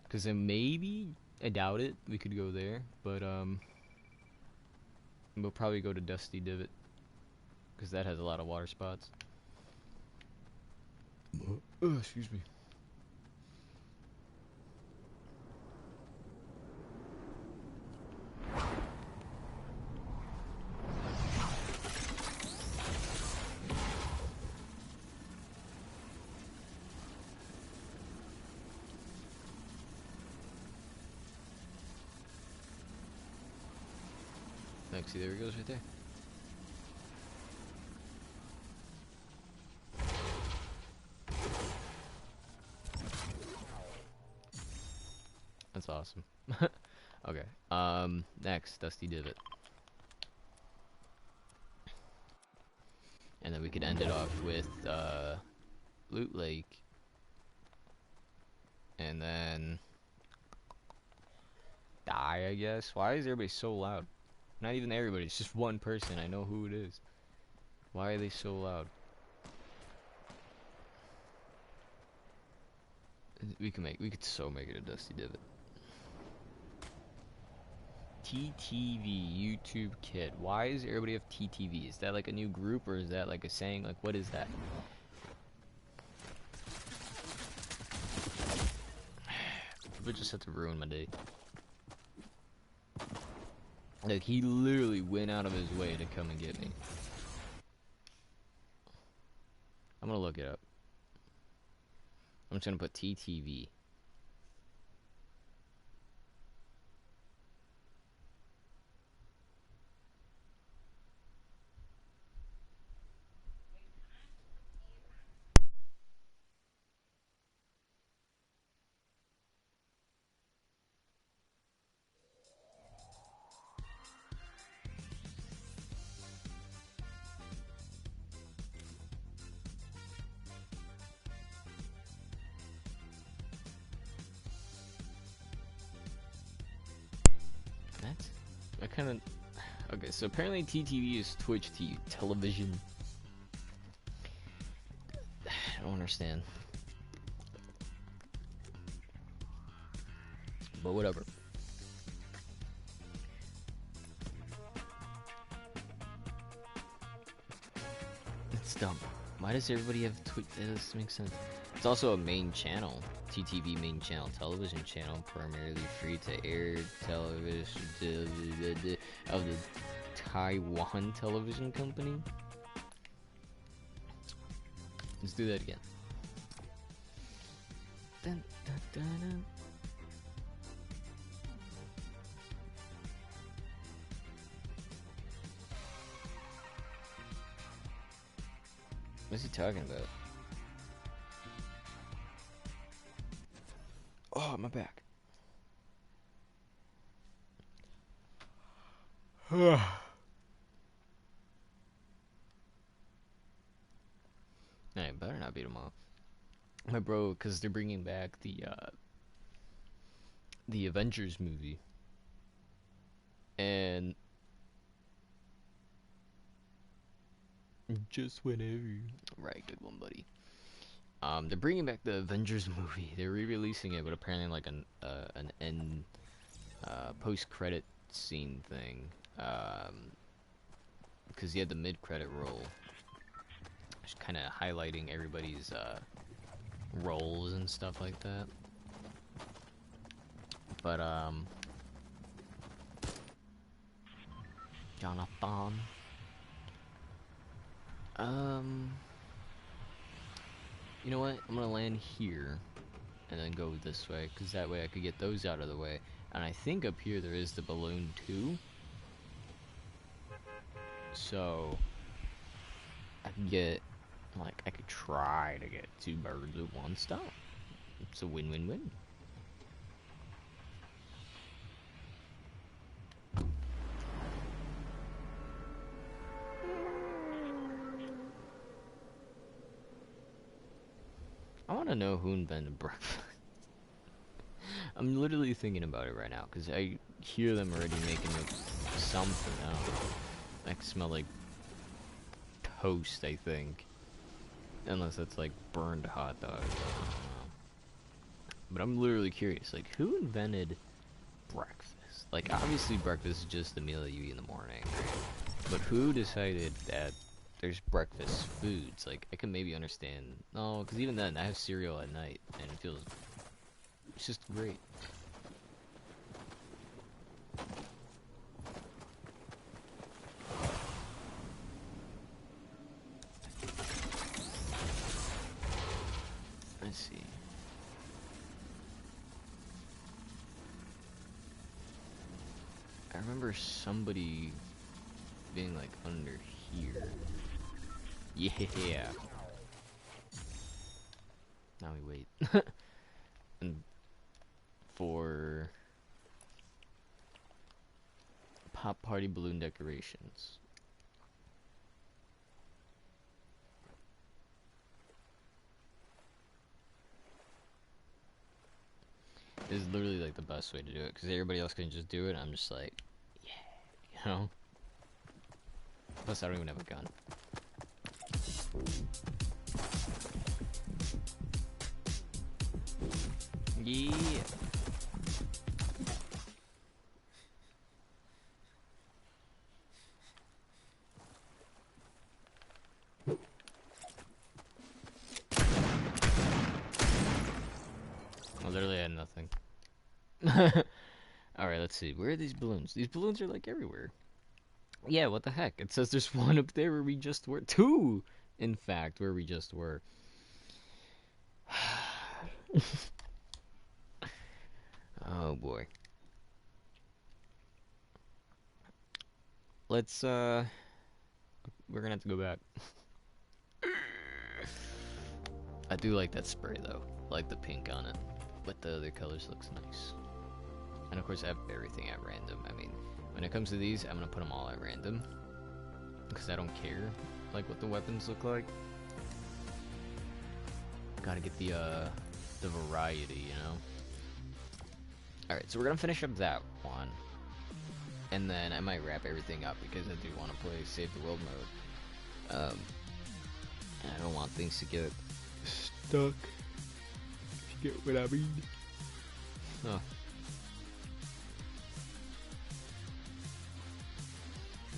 Because then maybe, I doubt it, we could go there, but we'll probably go to Dusty Divot, because that has a lot of water spots. Oh, excuse me. See, there he goes right there. That's awesome. Okay. Next, Dusty Divot. And then we could end it off with Loot Lake. And then die, I guess. Why is everybody so loud? Not even everybody, it's just one person. I know who it is. Why are they so loud? We could so make it a Dusty Divot. TTV YouTube Kid. Why does everybody have TTV? Is that like a new group, or is that like a saying? Like, what is that? People just have to ruin my day. Like, he literally went out of his way to come and get me. I'm gonna look it up. I'm just gonna put TTV. I kind of... Okay, so apparently TTV is Twitch television. I don't understand. But whatever. It's dumb. Why does everybody have Twitch? That doesn't make sense. It's also a main channel. TTV main channel, television channel, primarily free to air television of the Taiwan television company. Let's do that again. Dun, dun, dun, dun. What's he talking about? Oh, my back. No, it better not be tomorrow. My bro, because they're bringing back the Avengers movie. And just whenever. Right, good one, buddy. They're bringing back the Avengers movie. They're re-releasing it, but apparently like an end post-credit scene thing. Because he had the mid-credit roll, just kind of highlighting everybody's roles and stuff like that. But Jonathan. You know what? I'm gonna land here and then go this way, because that way I could get those out of the way. And I think up here there is the balloon too. So I can get, like, I could try to get 2 birds with 1 stone. It's a win-win-win. I want to know who invented breakfast. I'm literally thinking about it right now, because I hear them already making like something. I don't know. I can smell like toast, I think. Unless it's like burned hot dogs. I don't know. But I'm literally curious, like, who invented breakfast? Like, obviously breakfast is just the meal that you eat in the morning, right? But who decided that there's breakfast foods? Like, I can maybe understand. No, because even then, I have cereal at night, and it feels... It's just great. Let's see. I remember somebody being like under here. Yeah. Now we wait. And for pop party balloon decorations. This is literally like the best way to do it, because everybody else can just do it, and I'm just like, yeah, you know? Plus I don't even have a gun. Yeah. I literally had nothing. Alright, let's see. Where are these balloons? These balloons are like everywhere. Yeah, what the heck? It says there's one up there where we just were. Two, in fact, where we just were. Oh boy. Let's, we're gonna have to go back. I do like that spray though. I like the pink on it. But the other colors looks nice. And of course I have everything at random. I mean, when it comes to these, I'm gonna put them all at random. Because I don't care, like, what the weapons look like. Gotta get the variety, you know? Alright, so we're gonna finish up that one. And then I might wrap everything up because I do want to play Save the World mode. And I don't want things to get stuck. If you get what I mean. Huh.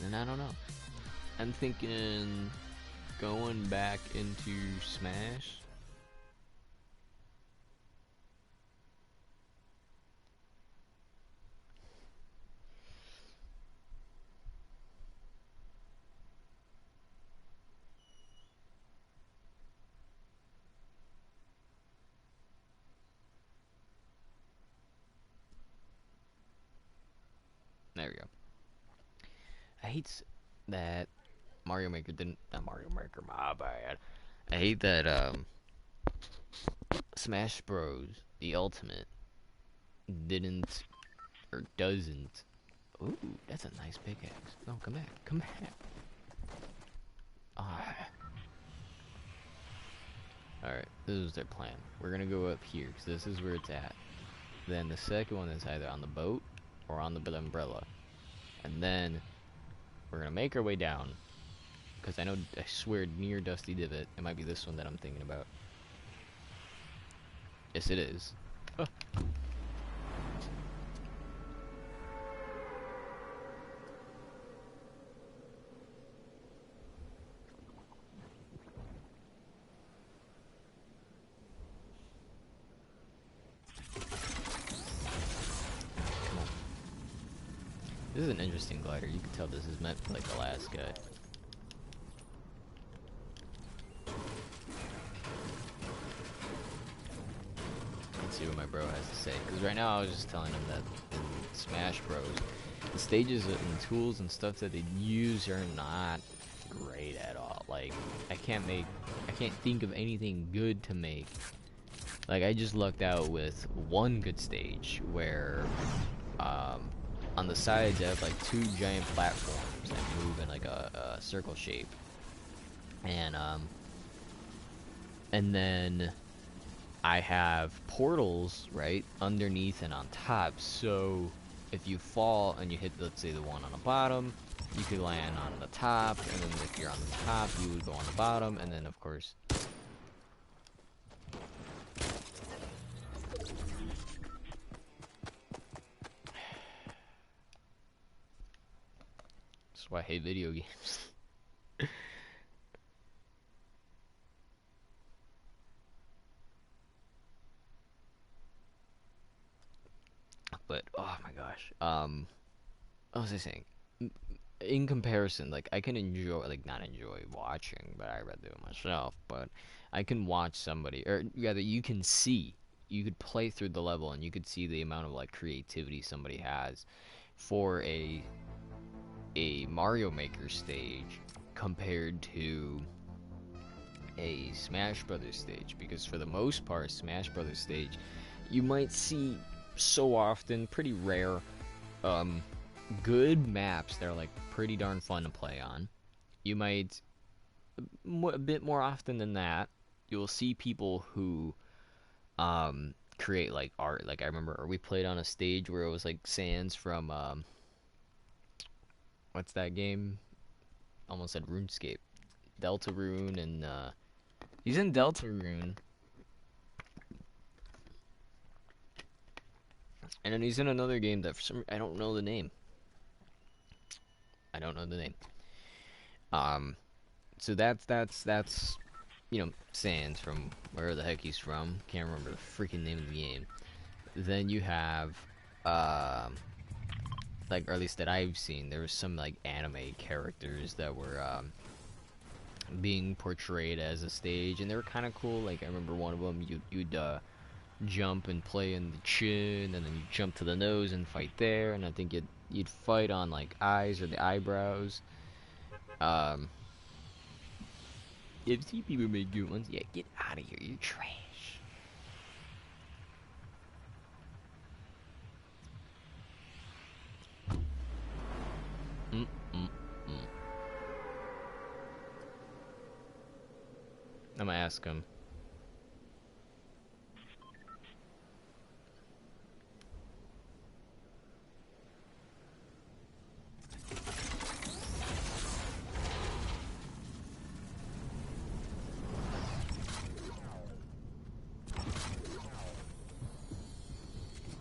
And I don't know. I'm thinking going back into Smash. There we go. I hate that Mario Maker didn't. Not Mario Maker, my bad. I hate that Smash Bros. The Ultimate didn't or doesn't. Ooh, that's a nice pickaxe. No, come back, come back. Ah. Alright, this is their plan. We're gonna go up here because this is where it's at. Then the second one is either on the boat or on the umbrella, and then we're gonna make our way down. Because I swear, near Dusty Divot, it might be this one that I'm thinking about. Yes, it is. Oh. Come on. This is an interesting glider. You can tell this is meant for like the last guy. See what my bro has to say, because right now I was just telling him that in Smash Bros, the stages and tools and stuff that they use are not great at all. Like, I can't think of anything good to make. Like, I just lucked out with one good stage where on the sides I have like two giant platforms that move in like a circle shape, and then I have portals, right, underneath and on top, so if you fall and you hit, let's say, the one on the bottom, you could land on the top, and then if you're on the top, you would go on the bottom, and then, of course... That's why I hate video games. But, oh my gosh, what was I saying? In comparison, like, I can enjoy, like, not enjoy watching, but I rather do it myself, but I can watch somebody, or rather, you can see, you could play through the level, and you could see the amount of, like, creativity somebody has for a Mario Maker stage compared to a Smash Brothers stage, because for the most part, Smash Brothers stage, you might see so often, pretty rare, good maps that are like pretty darn fun to play on. You might, a bit more often than that, you'll see people who create like art. Like I remember we played on a stage where it was like Sans from what's that game? Almost said RuneScape. Deltarune, and he's in Deltarune. And then he's in another game that for some I don't know the name. I don't know the name. So that's you know, Sans from wherever the heck he's from. Can't remember the freaking name of the game. Then you have um, like, or at least that I've seen, there was some like anime characters that were being portrayed as a stage, and they were kind of cool. Like I remember one of them, you'd jump and play in the chin, and then you jump to the nose and fight there, and I think you'd fight on like eyes or the eyebrows. Um, I've seen people make good ones. Yeah, get out of here, you're trash. Mm, mm, mm. I'm gonna ask him.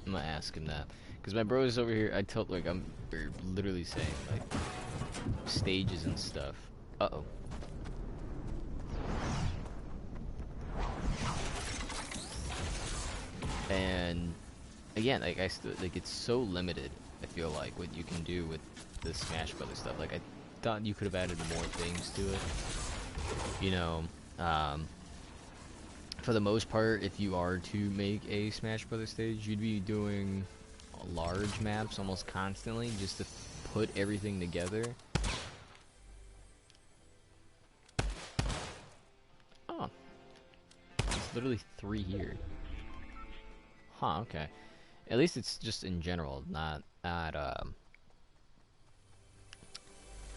I'm gonna ask him that. Because my bros over here, I told, like, we're literally saying, like, stages and stuff. Uh-oh. And, again, like, like, it's so limited, I feel like, what you can do with the Smash Brothers stuff. Like, I thought you could have added more things to it. You know, for the most part, if you are to make a Smash Brothers stage, you'd be doing large maps almost constantly just to put everything together. Oh, it's literally 3 here. Huh, okay. At least it's just in general, not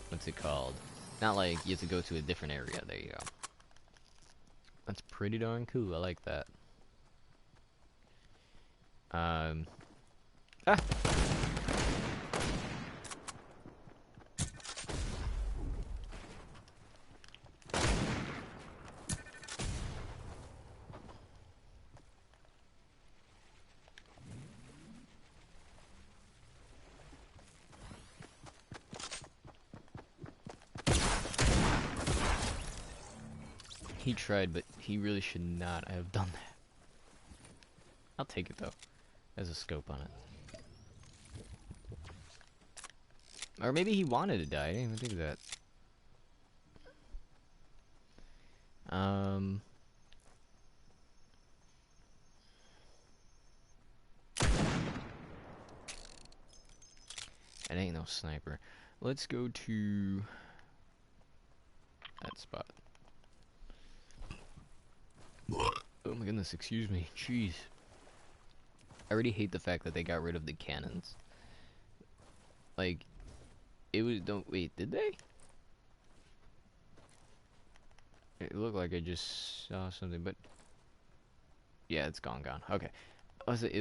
what's it called? Not like you have to go to a different area. There you go. That's pretty darn cool. I like that. Ah! He tried, but he really should not have done that. I'll take it, though. As a scope on it. Or maybe he wanted to die. I didn't even think of that. It ain't no sniper. Let's go to that spot. Oh my goodness, excuse me. Jeez. I already hate the fact that they got rid of the cannons. Like, it was, don't, wait, did they? It looked like I just saw something, but yeah, it's gone. Okay.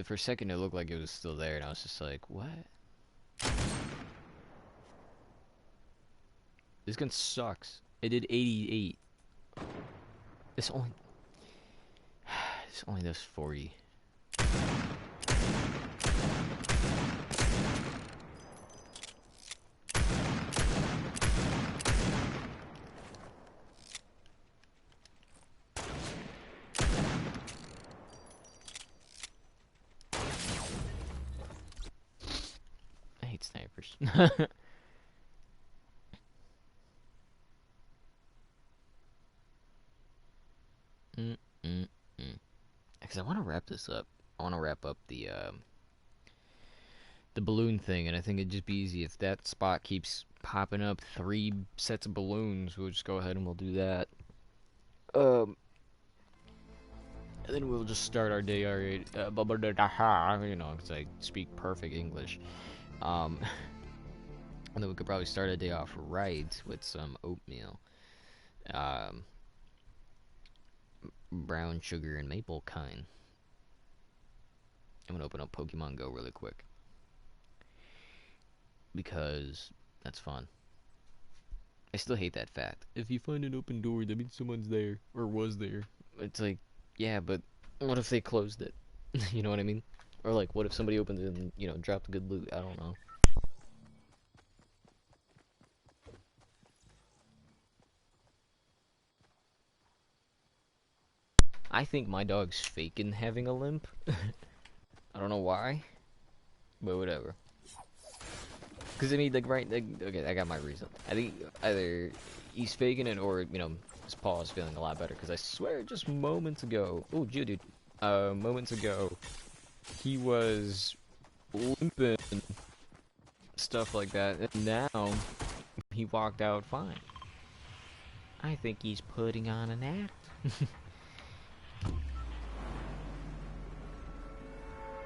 For a second it looked like it was still there, and I was just like, what? This gun sucks. It did 88. This only... This only does 40. I hate snipers. Because I want to wrap this up. I want to wrap up the balloon thing, and I think it'd just be easy if that spot keeps popping up 3 sets of balloons. We'll just go ahead and we'll do that. And then we'll just start our day, alright, you know, because I speak perfect English. And then we could probably start a day off right with some oatmeal. Brown sugar and maple kind. I'm gonna open up Pokemon Go really quick. Because that's fun. I still hate that fact. If you find an open door, that means someone's there. Or was there. It's like, yeah, but what if they closed it? You know what I mean? Or like, what if somebody opened it and, you know, dropped good loot? I don't know. I think my dog's faking having a limp. I don't know why. but whatever. Because I mean, like, okay, I got my reason. I think either he's faking it or his paw is feeling a lot better. Because I swear, just moments ago, oh, Geodude, moments ago, he was limping, stuff like that, and now he walked out fine. I think he's putting on an act.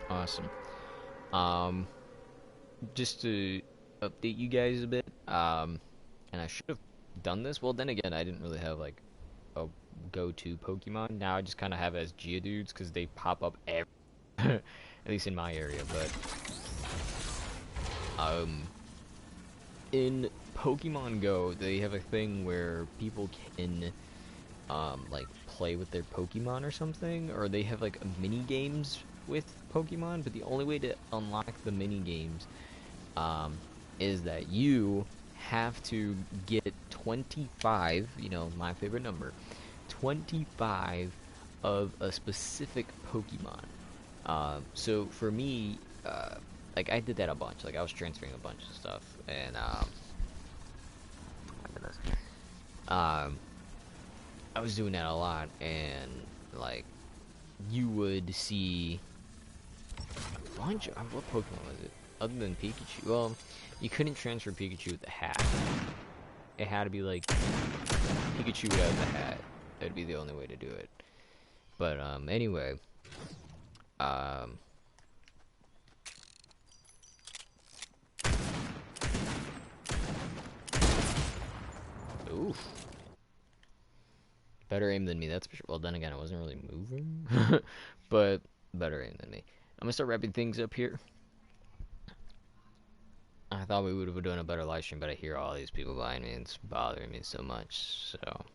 Awesome. Um, just to update you guys a bit, and I should have done this. Well, then again, I didn't really have like a go-to Pokemon. Now I just kind of have it as Geodudes because they pop up every, at least in my area. But in Pokemon Go, they have a thing where people can like play with their Pokemon or something, or they have like mini games with Pokemon. But the only way to unlock the mini games is that you have to get 25, my favorite number, 25 of a specific Pokemon. So for me, like I did that a bunch. Like I was transferring a bunch of stuff, and my goodness. I was doing that a lot, and like you would see a bunch of what Pokemon was it? Other than Pikachu, well, you couldn't transfer Pikachu with the hat. It had to be like Pikachu without the hat. That'd be the only way to do it. But anyway, oof, better aim than me. That's for sure. Well, then again, I wasn't really moving, but better aim than me. I'm gonna start wrapping things up here. I thought we would have done a better live stream, but I hear all these people behind me, and it's bothering me so much. So.